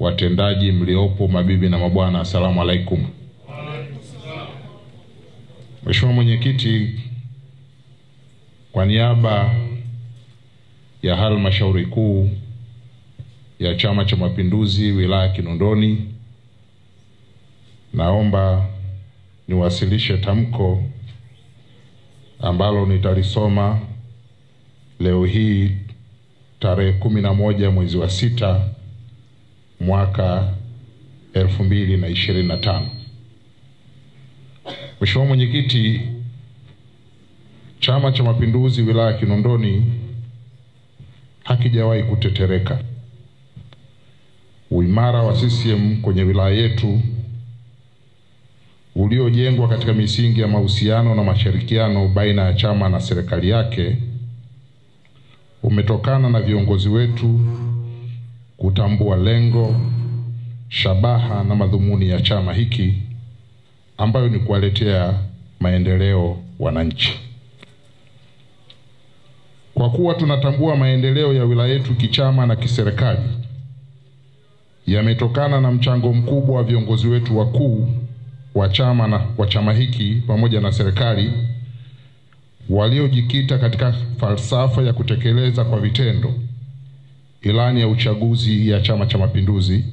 watendaji mliopo, mabibi na mabwana, asalamu alaikum. Mheshimiwa Mwenyekiti, kwa niaba ya Halmashauri Kuu ya Chama cha Mapinduzi wilaya Kinondoni, naomba niwasilishe tamko ambalo nitalisoma leo hii tarehe 11 mwezi wa 6 mwaka 2025. Mheshimiwa Mwenyekiti, Chama cha Mapinduzi wilaya Kinondoni hakijawahi kutetereka. Uimara wa CCM kwenye wilaya yetu uliojengwa katika misingi ya mahusiano na mashirikiano baina ya chama na serikali yake umetokana na viongozi wetu kutambua lengo, shabaha na madhumuni ya chama hiki ambayo ni kuwaletea maendeleo wananchi. Kwa kuwa tunatambua maendeleo ya wilaya yetu kichama na kiserikali yametokana na mchango mkubwa wa viongozi wetu wakuu wa chama hiki pamoja na serikali waliojikita katika falsafa ya kutekeleza kwa vitendo ilani ya uchaguzi ya Chama cha Mapinduzi,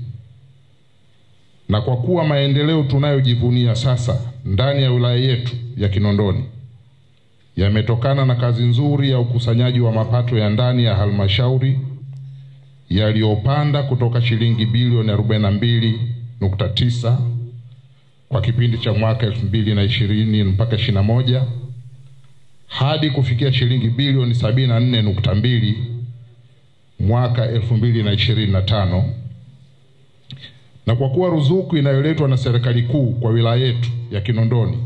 na kwa kuwa maendeleo tunayojivunia sasa ndani ya wilaya yetu ya Kinondoni yametokana na kazi nzuri ya ukusanyaji wa mapato ya ndani ya halmashauri yaliyopanda kutoka shilingi bilioni 42.9 kwa kipindi cha mwaka 2020 mpaka 21 hadi kufikia shilingi bilioni 74.2 mwaka 2025, na kwa kuwa ruzuku inayoletwa na serikali kuu kwa wilaya yetu ya Kinondoni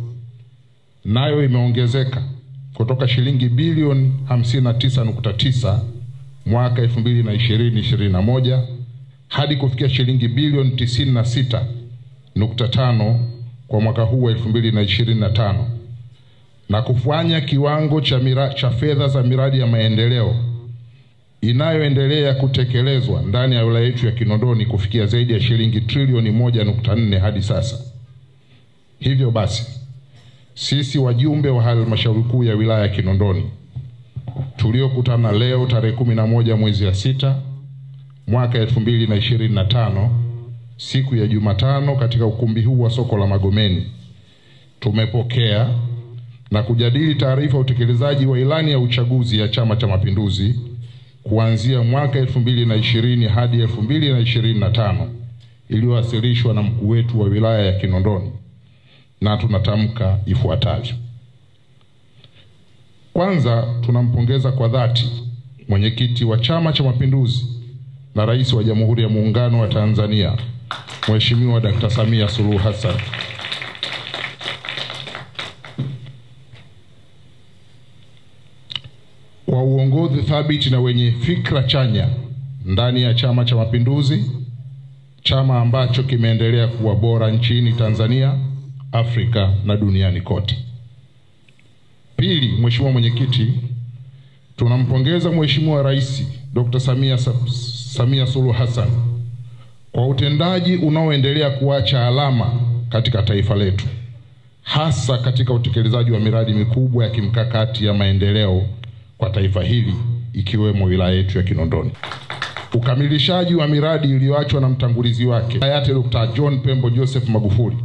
nayo imeongezeka kutoka shilingi bilioni 59.9 mwaka 2020-21 hadi kufikia shilingi bilioni 96.5 kwa mwaka huu 2025, na kufanya kiwango cha fedha za miradi ya maendeleo inayoendelea kutekelezwa ndani ya wilaya yetu ya Kinondoni kufikia zaidi ya shilingi trilioni 1.4 hadi sasa. Hivyo basi, sisi wajumbe wa Halmashauri Kuu ya wilaya ya Kinondoni tuliokutana leo tarehe 11 mwezi wa 6 mwaka 2025 siku ya Jumatano katika ukumbi huu wa soko la Magomeni, tumepokea na kujadili taarifa ya utekelezaji wa ilani ya uchaguzi ya Chama cha Mapinduzi kuanzia mwaka 2020 hadi 2025 iliyowasilishwa na mkuu wetu wa wilaya ya Kinondoni, na tunatamka ifuatavyo. Kwanza, tunampongeza kwa dhati mwenyekiti wa Chama cha Mapinduzi na Rais wa Jamhuri ya Muungano wa Tanzania, Mheshimiwa Dr. Samia Suluhu Hassan kwa uongozi thabiti na wenye fikra chanya ndani ya Chama cha Mapinduzi, chama ambacho kimeendelea kuwa bora nchini Tanzania, Afrika na duniani kote. Pili, Mheshimiwa Mwenyekiti, tunampongeza Mheshimiwa Rais Dr. Samia Suluhu Hassan kwa utendaji unaoendelea kuacha alama katika taifa letu, hasa katika utekelezaji wa miradi mikubwa ya kimkakati ya maendeleo kwa taifa hili ikiwemo wilaya yetu ya Kinondoni. Ukamilishaji wa miradi iliyoachwa na mtangulizi wake hayati Dr. John Pombe Joseph Magufuli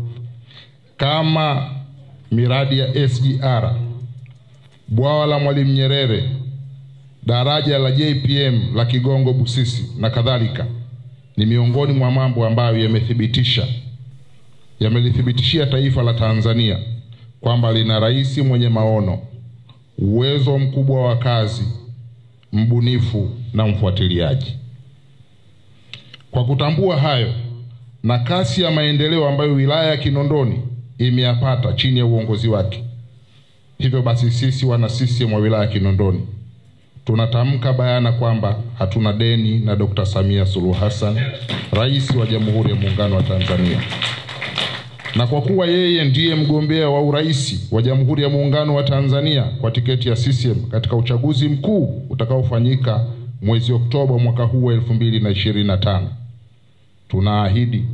kama miradi ya SGR, bwawa la Mwalimu Nyerere, daraja la JPM la Kigongo Busisi na kadhalika ni miongoni mwa mambo ambayo yamelithibitishia taifa la Tanzania kwamba lina rais mwenye maono, uwezo mkubwa wa kazi, mbunifu na mfuatiliaji. Kwa kutambua hayo na kasi ya maendeleo ambayo wilaya ya Kinondoni imeyapata chini ya uongozi wake, hivyo basi sisi wana CCM wa wilaya ya Kinondoni tunatamka bayana kwamba hatuna deni na Dr. Samia Suluhu Hassan, Rais wa Jamhuri ya Muungano wa Tanzania. Na kwa kuwa yeye ndiye mgombea wa urais wa Jamhuri ya Muungano wa Tanzania kwa tiketi ya CCM katika uchaguzi mkuu utakaofanyika mwezi Oktoba mwaka huu 2025, tunaahidi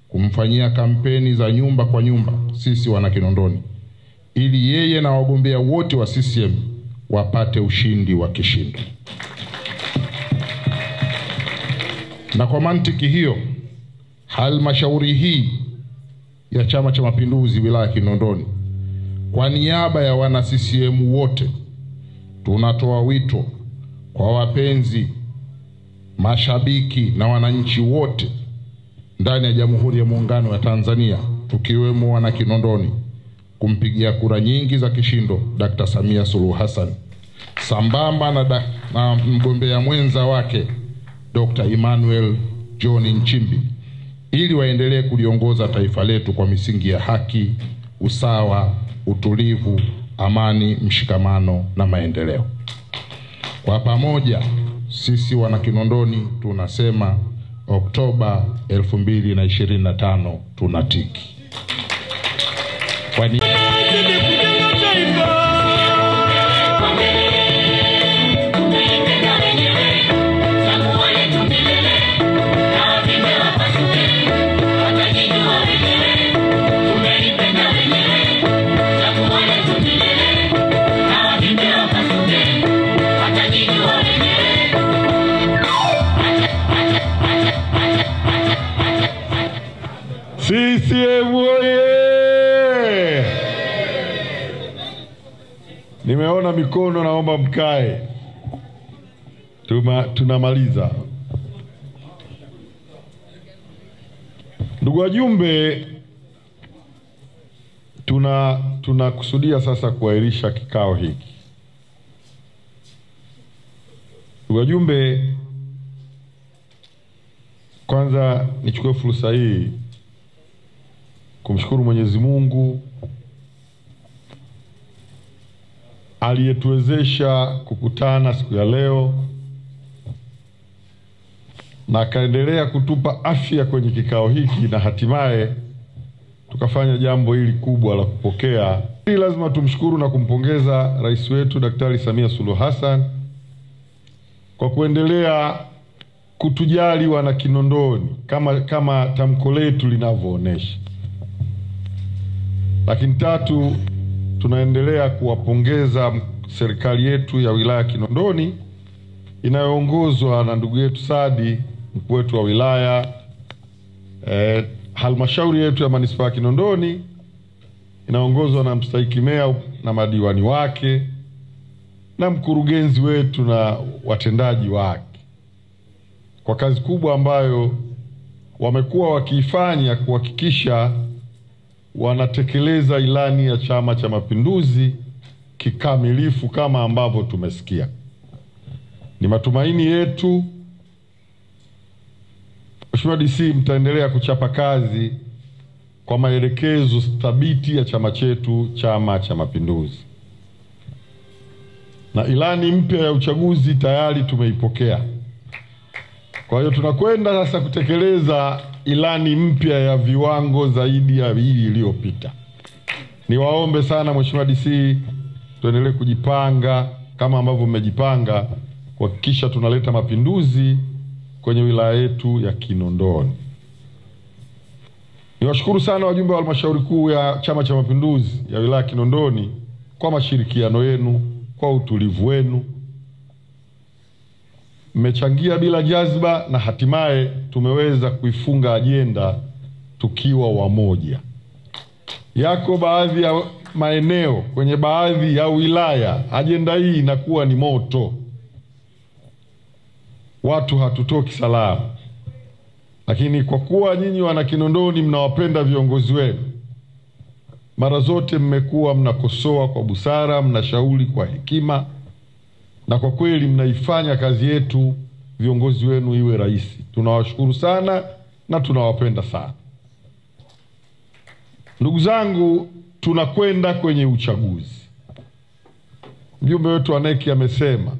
kumfanyia kampeni za nyumba kwa nyumba sisi wana Kinondoni, ili yeye na wagombea wote wa CCM wapate ushindi wa kishindo. Na kwa mantiki hiyo, halmashauri hii ya Chama cha Mapinduzi wilaya Kinondoni, kwa niaba ya wana CCM wote, tunatoa wito kwa wapenzi, mashabiki na wananchi wote ndani ya Jamhuri ya Muungano wa Tanzania, tukiwemo wana Kinondoni, kumpigia kura nyingi za kishindo Dr. Samia Suluhu Hassan sambamba na mgombea mwenza wake Dr. Emmanuel John Nchimbi, ili waendelee kuliongoza taifa letu kwa misingi ya haki, usawa, utulivu, amani, mshikamano na maendeleo. Kwa pamoja sisi wana Kinondoni tunasema Oktoba 2025 tunatiki. CCM oye! Nimeona mikono, naomba mkae. Tunamaliza. Ndugu wajumbe, tunakusudia sasa kuahirisha kikao hiki. Ndugu wajumbe, kwanza nichukue fursa hii kumshukuru Mwenyezi Mungu aliyetuwezesha kukutana siku ya leo na akaendelea kutupa afya kwenye kikao hiki, na hatimaye tukafanya jambo hili kubwa la kupokea. Hili lazima tumshukuru na kumpongeza rais wetu Daktari Samia Suluhu Hassan kwa kuendelea kutujali wana Kinondoni kama tamko letu linavyoonesha. Lakini tatu, tunaendelea kuwapongeza serikali yetu ya wilaya Kinondoni inayoongozwa na ndugu yetu Sadi, mkuu wetu wa wilaya, halmashauri yetu ya manispaa ya Kinondoni inaongozwa na mstahiki meya na madiwani wake na mkurugenzi wetu na watendaji wake, kwa kazi kubwa ambayo wamekuwa wakiifanya kuhakikisha wanatekeleza ilani ya Chama cha Mapinduzi kikamilifu kama ambavyo tumesikia. Ni matumaini yetu Mheshimiwa DC mtaendelea kuchapa kazi kwa maelekezo thabiti ya chama chetu, Chama cha Mapinduzi. Na ilani mpya ya uchaguzi tayari tumeipokea. Kwa hiyo tunakwenda sasa kutekeleza ilani mpya ya viwango zaidi ya hii iliyopita. Niwaombe sana Mheshimiwa DC, tuendelee kujipanga kama ambavyo mmejipanga kuhakikisha tunaleta mapinduzi kwenye wilaya yetu ya Kinondoni. Niwashukuru sana wajumbe wa halmashauri kuu ya Chama cha Mapinduzi ya wilaya Kinondoni kwa mashirikiano yenu, kwa utulivu wenu. Mmechangia bila jazba na hatimaye tumeweza kuifunga ajenda tukiwa wamoja. Yako baadhi ya maeneo kwenye baadhi ya wilaya ajenda hii inakuwa ni moto, watu hatutoki salama. Lakini kwa kuwa nyinyi wana Kinondoni mnawapenda viongozi wenu, mara zote mmekuwa mnakosoa kwa busara, mnashauri kwa hekima, na kwa kweli mnaifanya kazi yetu viongozi wenu iwe rahisi. Tunawashukuru sana na tunawapenda sana. Ndugu zangu, tunakwenda kwenye uchaguzi. Mjumbe wetu wa NEC amesema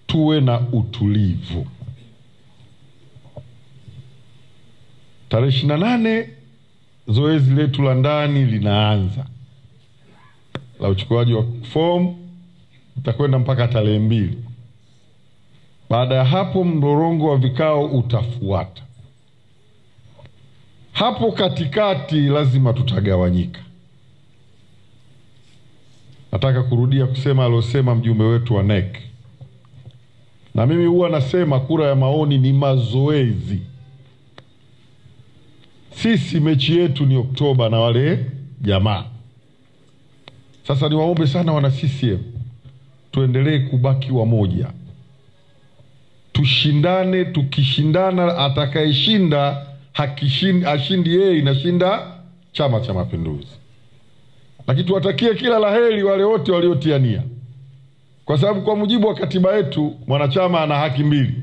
tuwe na utulivu. Tarehe 28 zoezi letu la ndani linaanza la uchukuaji wa fomu, itakwenda mpaka tarehe 2. Baada ya hapo mlolongo wa vikao utafuata. Hapo katikati lazima tutagawanyika. Nataka kurudia kusema alosema mjumbe wetu wa NEC. Na mimi huwa nasema kura ya maoni ni mazoezi. Sisi mechi yetu ni Oktoba na wale jamaa. Sasa niwaombe sana wana CCM, tuendelee kubaki wamoja. Tushindane, tukishindana atakayeshinda ashindi yeye, inashinda Chama cha Mapinduzi. Lakini tuwatakie kila laheri wale wote waliotiania. Kwa sababu kwa mujibu wa katiba yetu mwanachama ana haki mbili.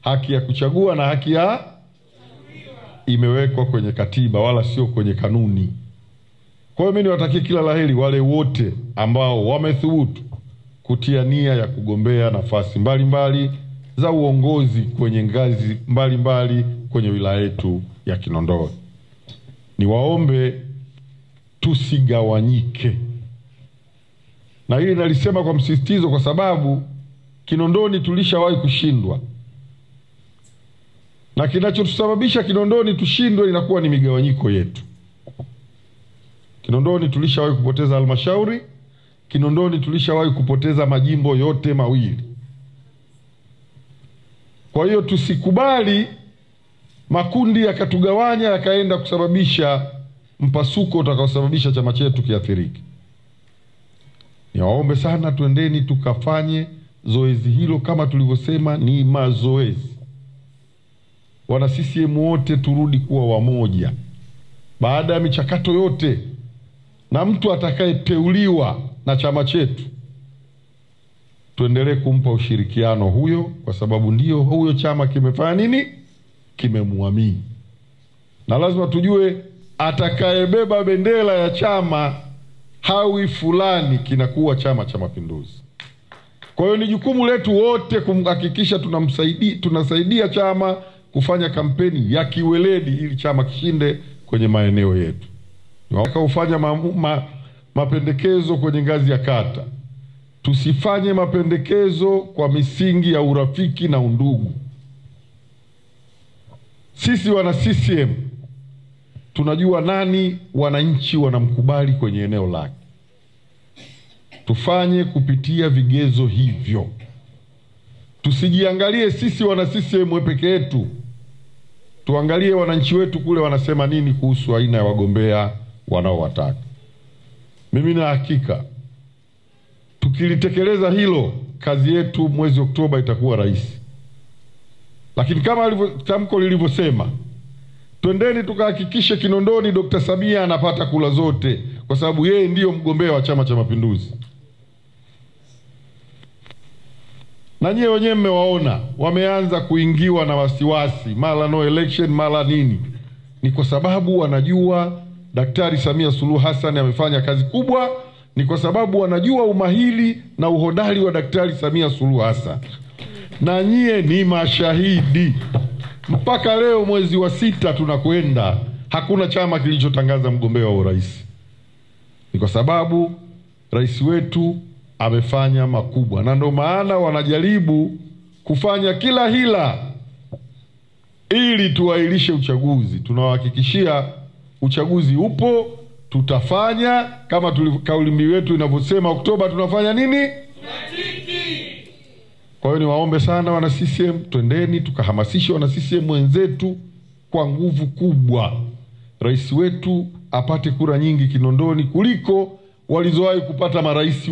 Haki ya kuchagua na haki ya imewekwa kwenye katiba wala sio kwenye kanuni. Kwa hiyo mimi niwatakie kila laheri wale wote ambao wamethubutu kutia nia ya kugombea nafasi mbalimbali za uongozi kwenye ngazi mbalimbali kwenye wilaya yetu ya Kinondoni. Niwaombe tusigawanyike. Na hili nalisema kwa msisitizo kwa sababu Kinondoni tulishawahi kushindwa. Na kinachotusababisha Kinondoni tushindwe inakuwa ni migawanyiko yetu. Kinondoni tulishawahi kupoteza halmashauri, Kinondoni tulishawahi kupoteza majimbo yote mawili. Kwa hiyo tusikubali makundi yakatugawanya yakaenda kusababisha mpasuko utakaosababisha chama chetu kiathirike. Niwaombe sana tuendeni tukafanye zoezi hilo kama tulivyosema ni mazoezi. Wana CCM wote turudi kuwa wamoja. Baada ya michakato yote na mtu atakayeteuliwa na chama chetu tuendelee kumpa ushirikiano huyo, kwa sababu ndio huyo chama kimefanya nini? Kimemwamini. Na lazima tujue atakayebeba bendera ya chama hawi fulani, kinakuwa Chama cha Mapinduzi. Kwa hiyo ni jukumu letu wote kuhakikisha tunasaidia chama kufanya kampeni ya kiweledi ili chama kishinde kwenye maeneo yetu. Ufanya mapendekezo kwenye ngazi ya kata. Tusifanye mapendekezo kwa misingi ya urafiki na undugu. Sisi wana CCM tunajua nani wananchi wanamkubali kwenye eneo lake. Tufanye kupitia vigezo hivyo. Tusijiangalie sisi wana CCM peke yetu. Tuangalie wananchi wetu kule wanasema nini kuhusu aina ya wagombea wanaowataka. Mimi na hakika tukilitekeleza hilo, kazi yetu mwezi Oktoba itakuwa rahisi. Lakini kama tamko lilivyosema, twendeni tukahakikishe Kinondoni Dr. Samia anapata kula zote, kwa sababu yeye ndiyo mgombea wa Chama cha Mapinduzi. Na nyie wenyewe mmewaona wameanza kuingiwa na wasiwasi, mara no election mara nini. Ni kwa sababu wanajua Daktari Samia Suluhu Hassan amefanya kazi kubwa, ni kwa sababu wanajua umahiri na uhodari wa Daktari Samia Suluhu Hassan. Na nyie ni mashahidi. Mpaka leo mwezi wa 6 tunakwenda, hakuna chama kilichotangaza mgombea wa urais. Ni kwa sababu rais wetu amefanya makubwa, na ndio maana wanajaribu kufanya kila hila ili tuahirishe uchaguzi. Tunawahakikishia uchaguzi upo, tutafanya kama kauli mbiu yetu inavyosema, Oktoba tunafanya nini? Kwa hiyo niwaombe sana wana CCM, twendeni tukahamasishe wana CCM wenzetu kwa nguvu kubwa. Rais wetu apate kura nyingi Kinondoni kuliko walizowahi kupata marais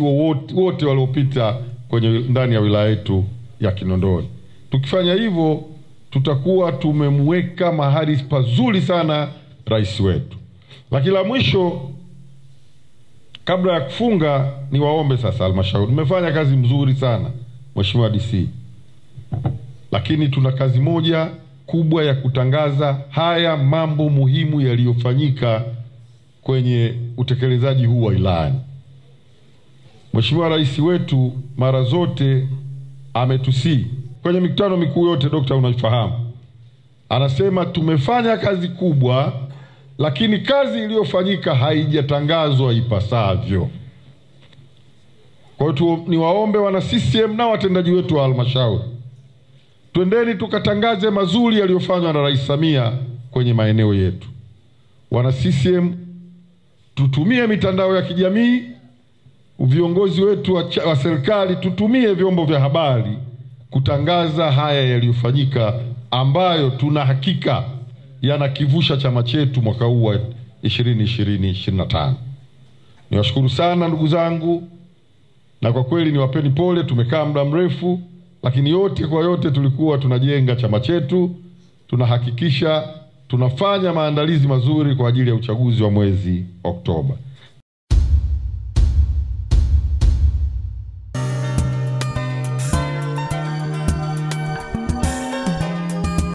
wote waliopita kwenye ndani ya wilaya yetu ya Kinondoni. Tukifanya hivyo tutakuwa tumemweka mahali pazuri sana rais wetu. Lakini la mwisho kabla ya kufunga, niwaombe sasa halmashauri, mmefanya kazi mzuri sana Mheshimiwa DC. Lakini tuna kazi moja kubwa ya kutangaza haya mambo muhimu yaliyofanyika kwenye utekelezaji huu wa ilani. Mheshimiwa Rais wetu mara zote ametusii kwenye mikutano mikuu yote, Dokta unaifahamu. Anasema tumefanya kazi kubwa, lakini kazi iliyofanyika haijatangazwa ipasavyo. Kwa hiyo niwaombe wana CCM na watendaji wetu wa halmashauri, twendeni tukatangaze mazuri yaliyofanywa na Rais Samia kwenye maeneo yetu. Wana CCM, tutumie mitandao ya kijamii, viongozi wetu wa serikali tutumie vyombo vya habari kutangaza haya yaliyofanyika, ambayo tuna hakika yanakivusha chama chetu mwaka huu wa 2025. Niwashukuru sana ndugu zangu, na kwa kweli niwapeni pole, tumekaa muda mrefu, lakini yote kwa yote tulikuwa tunajenga chama chetu, tunahakikisha tunafanya maandalizi mazuri kwa ajili ya uchaguzi wa mwezi Oktoba.